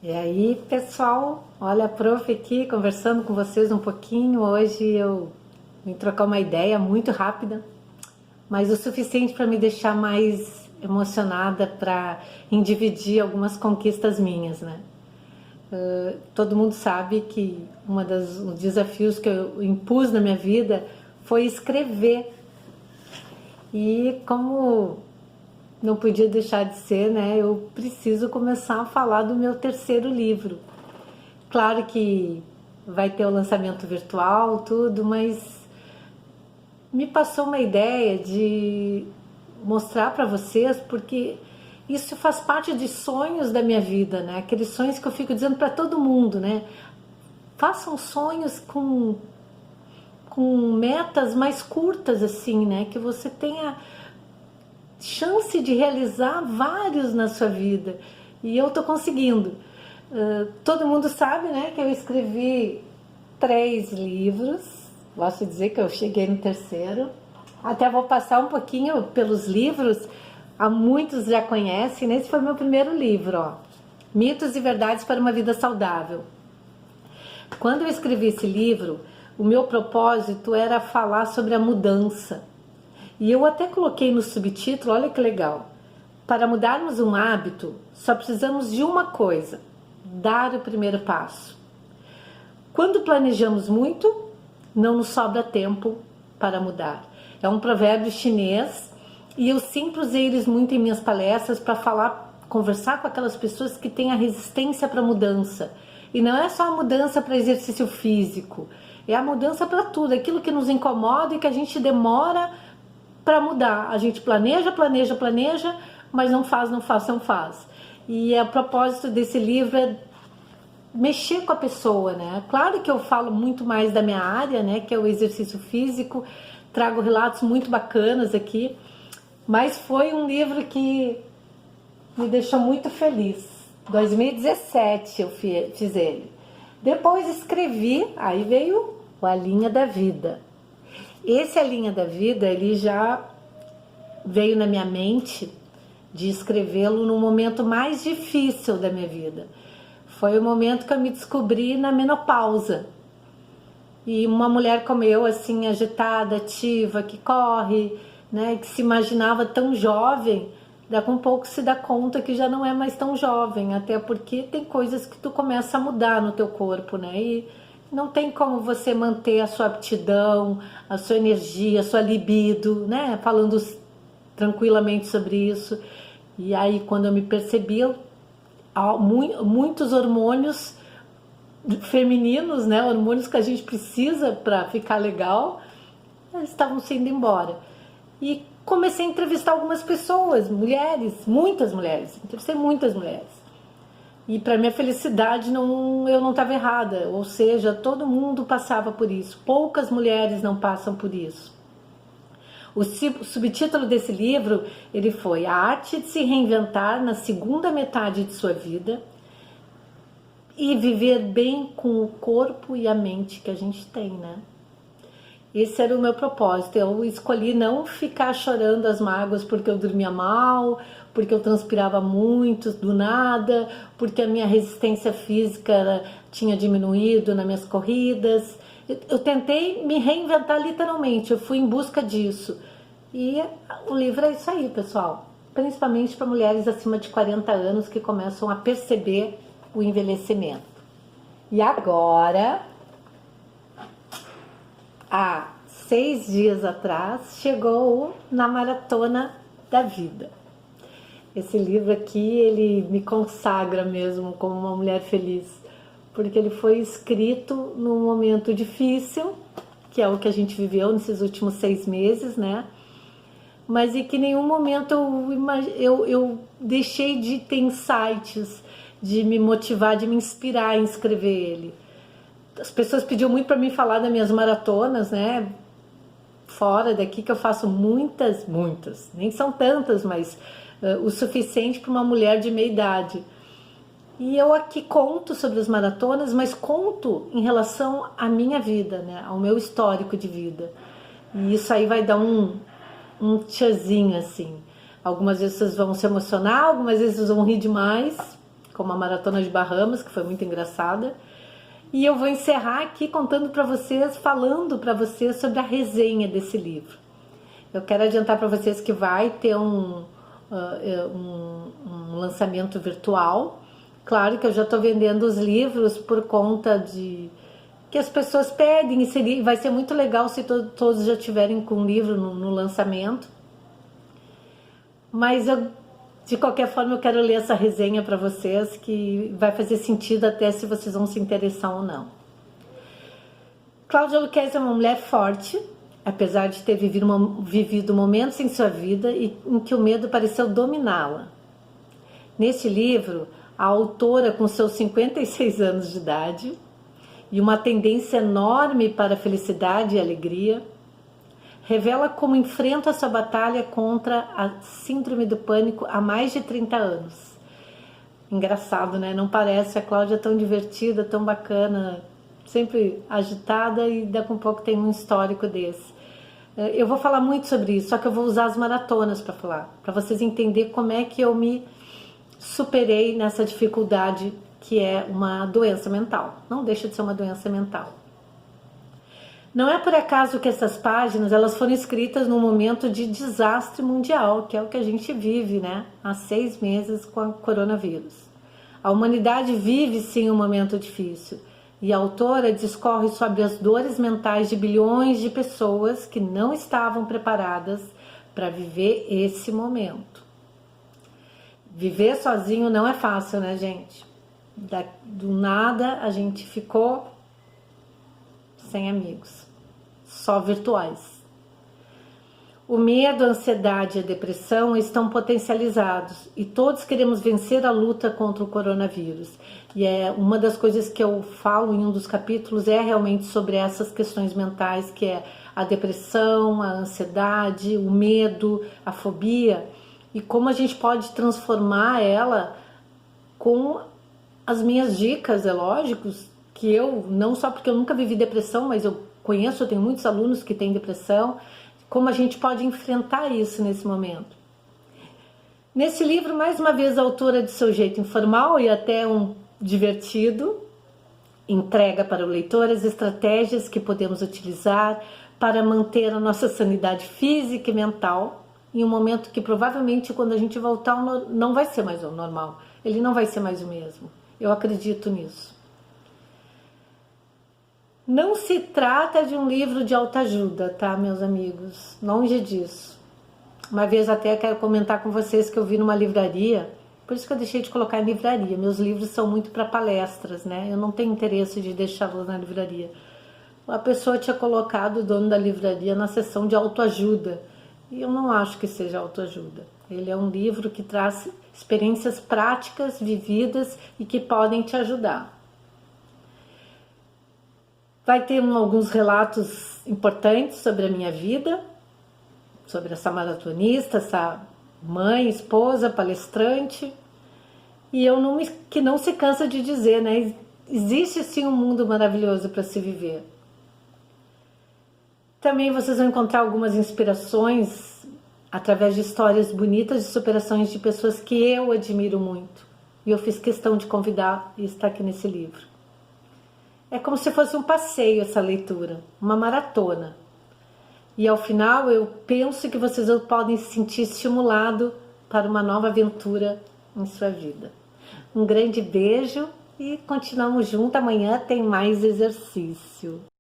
E aí, pessoal, olha a prof aqui conversando com vocês um pouquinho. Hoje eu vim trocar uma ideia muito rápida, mas o suficiente para me deixar mais emocionada para dividir algumas conquistas minhas, né? Todo mundo sabe que um dos desafios que eu impus na minha vida foi escrever. E como não podia deixar de ser, né? Eu preciso começar a falar do meu terceiro livro. Claro que vai ter o lançamento virtual, tudo, mas me passou uma ideia de mostrar para vocês, porque isso faz parte de sonhos da minha vida, né? Aqueles sonhos que eu fico dizendo para todo mundo, né? Façam sonhos com metas mais curtas, assim, né? Que você tenha chance de realizar vários na sua vida. E eu tô conseguindo. Todo mundo sabe, né, que eu escrevi 3 livros. Posso dizer que eu cheguei no terceiro. Até vou passar um pouquinho pelos livros. Há muitos já conhecem. Esse foi meu primeiro livro, ó. Mitos e Verdades para uma Vida Saudável. Quando eu escrevi esse livro, o meu propósito era falar sobre a mudança. E eu até coloquei no subtítulo, olha que legal. Para mudarmos um hábito, só precisamos de uma coisa: dar o primeiro passo. Quando planejamos muito, não nos sobra tempo para mudar. É um provérbio chinês e eu sempre usei eles muito em minhas palestras para falar, conversar com aquelas pessoas que têm a resistência para mudança. E não é só a mudança para exercício físico, é a mudança para tudo, aquilo que nos incomoda e que a gente demora para mudar. A gente planeja, mas não faz. E a propósito desse livro é mexer com a pessoa, né? Claro que eu falo muito mais da minha área, né, que é o exercício físico, trago relatos muito bacanas aqui, mas foi um livro que me deixou muito feliz. 2017 eu fiz ele. Depois escrevi, aí veio A Linha da Vida. Esse A Linha da Vida, ele já veio na minha mente de escrevê-lo no momento mais difícil da minha vida. Foi o momento que eu me descobri na menopausa. E uma mulher como eu, assim, agitada, ativa, que corre, né, que se imaginava tão jovem, daqui a pouco se dá conta que já não é mais tão jovem, até porque tem coisas que tu começa a mudar no teu corpo, né? E não tem como você manter a sua aptidão, a sua energia, a sua libido, né? Falando tranquilamente sobre isso. E aí, quando eu me percebi, muitos hormônios femininos, né? Hormônios que a gente precisa para ficar legal, eles estavam se indo embora. E comecei a entrevistar algumas pessoas, mulheres, muitas mulheres. Entrevistei muitas mulheres. E para minha felicidade eu não estava errada, ou seja, todo mundo passava por isso, poucas mulheres não passam por isso. O subtítulo desse livro, ele foi A Arte de se Reinventar na Segunda Metade de Sua Vida e Viver Bem com o Corpo e a Mente que a gente tem, né? Esse era o meu propósito. Eu escolhi não ficar chorando as mágoas porque eu dormia mal, porque eu transpirava muito do nada, porque a minha resistência física tinha diminuído nas minhas corridas. Eu tentei me reinventar literalmente, eu fui em busca disso. E o livro é isso aí, pessoal. Principalmente para mulheres acima de 40 anos que começam a perceber o envelhecimento. E agora, há 6 dias atrás, chegou Na Maratona da Vida. Esse livro aqui, ele me consagra mesmo como uma mulher feliz, porque ele foi escrito num momento difícil, que é o que a gente viveu nesses últimos 6 meses, né? Mas em que em nenhum momento eu deixei de ter insights, de me motivar, de me inspirar em escrever ele. As pessoas pediam muito para mim falar das minhas maratonas, né? Fora daqui, que eu faço muitas, nem são tantas, mas o suficiente para uma mulher de meia idade. E eu aqui conto sobre as maratonas, mas conto em relação à minha vida, né? Ao meu histórico de vida. E isso aí vai dar um tchazinho, assim. Algumas vezes vocês vão se emocionar, algumas vezes vocês vão rir demais, como a Maratona de Bahamas, que foi muito engraçada. E eu vou encerrar aqui contando para vocês, falando para vocês sobre a resenha desse livro. Eu quero adiantar para vocês que vai ter um lançamento virtual. Claro que eu já estou vendendo os livros por conta de que as pessoas pedem, e vai ser muito legal se todos já tiverem com o livro no lançamento. Mas de qualquer forma eu quero ler essa resenha para vocês, que vai fazer sentido até se vocês vão se interessar ou não. Cláudia Luquezzi é uma mulher forte, apesar de ter vivido momentos em sua vida em que o medo pareceu dominá-la. Neste livro, a autora, com seus 56 anos de idade e uma tendência enorme para a felicidade e alegria, revela como enfrenta sua batalha contra a síndrome do pânico há mais de 30 anos. Engraçado, né? Não parece a Cláudia tão divertida, tão bacana, sempre agitada, e daqui a pouco tem um histórico desse. Eu vou falar muito sobre isso, só que eu vou usar as maratonas para falar, para vocês entenderem como é que eu me superei nessa dificuldade que é uma doença mental. Não deixa de ser uma doença mental. Não é por acaso que essas páginas elas foram escritas num momento de desastre mundial, que é o que a gente vive, né? Há 6 meses com o coronavírus. A humanidade vive sim um momento difícil, e a autora discorre sobre as dores mentais de bilhões de pessoas que não estavam preparadas para viver esse momento. Viver sozinho não é fácil, né, gente? Do nada a gente ficou sem amigos, só virtuais. O medo, a ansiedade e a depressão estão potencializados e todos queremos vencer a luta contra o coronavírus. E uma das coisas que eu falo em um dos capítulos é realmente sobre essas questões mentais, que é a depressão, a ansiedade, o medo, a fobia, e como a gente pode transformar ela com as minhas dicas, é lógico, que eu, não só porque eu nunca vivi depressão, mas eu tenho muitos alunos que têm depressão, como a gente pode enfrentar isso nesse momento. Nesse livro, mais uma vez, a autora, de seu jeito informal e até divertido, entrega para o leitor as estratégias que podemos utilizar para manter a nossa sanidade física e mental em um momento que provavelmente quando a gente voltar não vai ser mais o normal, ele não vai ser mais o mesmo. Eu acredito nisso. Não se trata de um livro de autoajuda, tá, meus amigos? Longe disso. Uma vez até quero comentar com vocês que eu vi numa livraria, por isso que eu deixei de colocar em livraria. Meus livros são muito para palestras, né? Eu não tenho interesse de deixá-los na livraria. A pessoa tinha colocado o dono da livraria na seção de autoajuda. E eu não acho que seja autoajuda. Ele é um livro que traz experiências práticas, vividas e que podem te ajudar. Vai ter alguns relatos importantes sobre a minha vida, sobre essa maratonista, essa mãe, esposa, palestrante. E que não se cansa de dizer, né? Existe sim um mundo maravilhoso para se viver. Também vocês vão encontrar algumas inspirações através de histórias bonitas de superações de pessoas que eu admiro muito. E eu fiz questão de convidar e estar aqui nesse livro. É como se fosse um passeio essa leitura, uma maratona. E ao final eu penso que vocês podem se sentir estimulados para uma nova aventura em sua vida. Um grande beijo e continuamos juntos. Amanhã tem mais exercício.